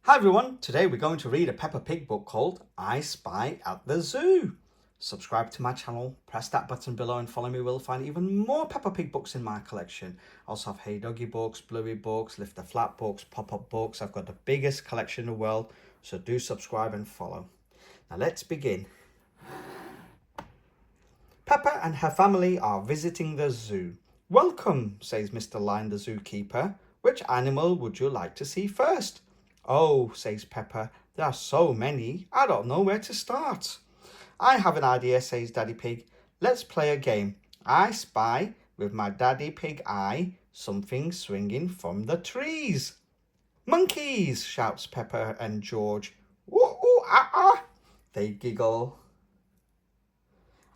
Hi everyone, today we're going to read a Peppa Pig book called I-Spy at the Zoo. Subscribe to my channel, press that button below and follow me. We'll find even more Peppa Pig books in my collection. I also have Hey Doggy books, Bluey books, Lift the Flat books, Pop-Up books. I've got the biggest collection in the world, so do subscribe and follow. Now let's begin. Peppa and her family are visiting the zoo. Welcome, says Mr. Lion the zookeeper. Which animal would you like to see first? Oh, says Peppa, there are so many, I don't know where to start. I have an idea, says Daddy Pig. Let's play a game. I spy with my Daddy Pig eye something swinging from the trees. Monkeys, shouts Peppa and George. Ooh, ooh, ah, ah. They giggle.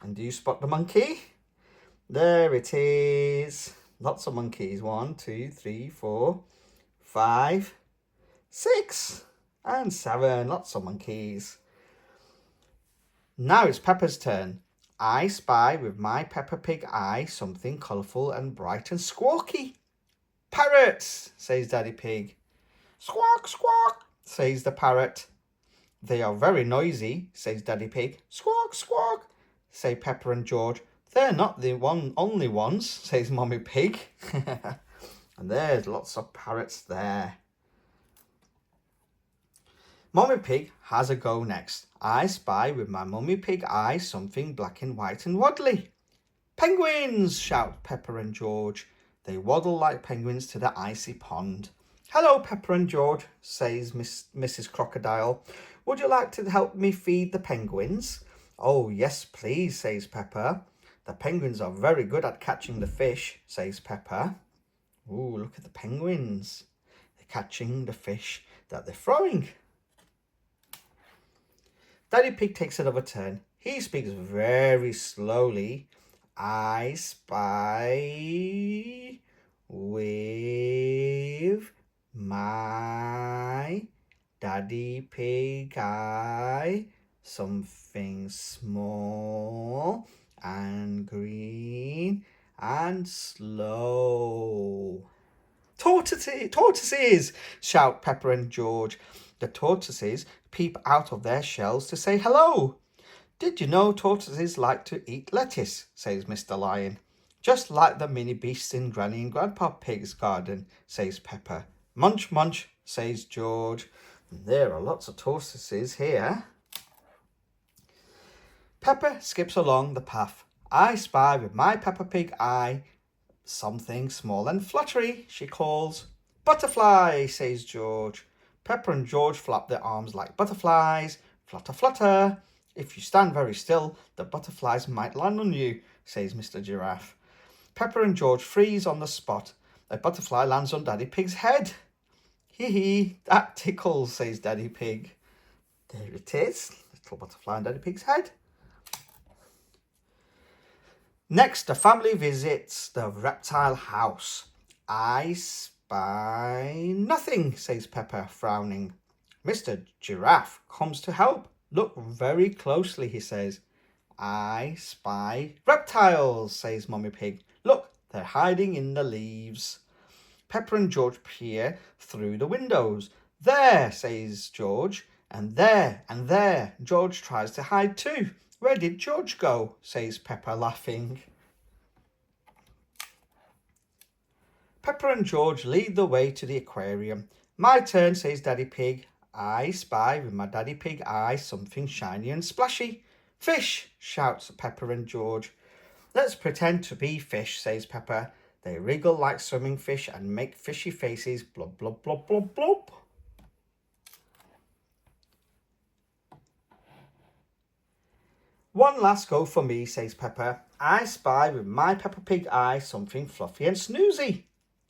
And do you spot the monkey? There it is. Lots of monkeys. 1, 2, 3, 4, 5, 6 and 7. Lots of monkeys. Now it's Peppa's turn. I spy with my Peppa Pig eye something colourful and bright and squawky. Parrots, says Daddy Pig. Squawk, squawk, says the parrot. They are very noisy, says Daddy Pig. Squawk, squawk, say Peppa and George. They're not the only ones, says Mummy Pig. And there's lots of parrots there. Mummy Pig has a go next. I spy with my Mummy Pig eye something black and white and waddly. Penguins, shout Peppa and George. They waddle like penguins to the icy pond. Hello, Peppa and George, says Mrs. Crocodile. Would you like to help me feed the penguins? Oh, yes, please, says Peppa. The penguins are very good at catching the fish, says Peppa. Ooh, look at the penguins. They're catching the fish that they're throwing. Daddy Pig takes another turn. He speaks very slowly. I spy with my Daddy Pig eye something small and green and slow. Tortoises, shout Peppa and George. The tortoises peep out of their shells to say hello. Did you know tortoises like to eat lettuce, says Mr. Lion. Just like the mini beasts in Granny and Grandpa Pig's garden, says Peppa. Munch, munch, says George. And there are lots of tortoises here. Peppa skips along the path. I spy with my Peppa Pig eye something small and fluttery, she calls. Butterfly, says George. Peppa and George flap their arms like butterflies. Flutter, flutter. If you stand very still, the butterflies might land on you, says Mr. Giraffe. Peppa and George freeze on the spot. A butterfly lands on Daddy Pig's head. Hee hee, that tickles, says Daddy Pig. There it is, little butterfly on Daddy Pig's head. Next, the family visits the reptile house. I spy nothing, says Peppa, frowning. Mr. Giraffe comes to help. Look very closely, he says. I spy reptiles, says Mummy Pig. Look, they're hiding in the leaves. Peppa and George peer through the windows. There, says George, and there, and there. George tries to hide too. Where did George go? Says Peppa, laughing. Peppa and George lead the way to the aquarium. My turn, says Daddy Pig. I spy with my Daddy Pig eye something shiny and splashy. Fish, shouts Peppa and George. Let's pretend to be fish, says Peppa. They wriggle like swimming fish and make fishy faces. Blub, blub, blub, blub, blub. One last go for me, says Peppa. I spy with my Peppa Pig eye something fluffy and snoozy.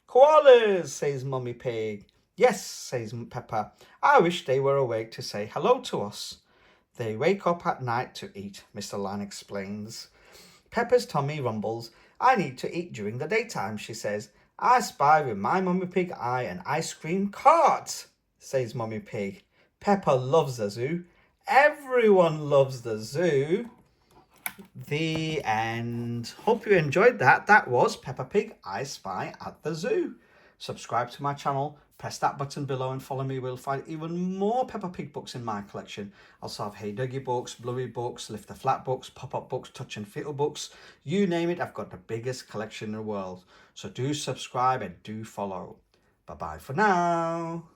Koalas, says Mummy Pig. Yes, says Peppa. I wish they were awake to say hello to us. They wake up at night to eat, Mr. Lion explains. Peppa's tummy rumbles. I need to eat during the daytime, she says. I spy with my Mummy Pig eye an ice cream cart, says Mummy Pig. Peppa loves the zoo. Everyone loves the zoo. The end. Hope you enjoyed that. That was Peppa Pig I-Spy at the Zoo. Subscribe to my channel, Press that button below and follow me. We'll find even more Peppa Pig books in my collection. I also have Hey Dougie books, Bluey books, Lift the Flat books, Pop-Up books, Touch and Feel books. You name it, I've got the biggest collection in the world. So do subscribe and do follow. Bye-bye for now.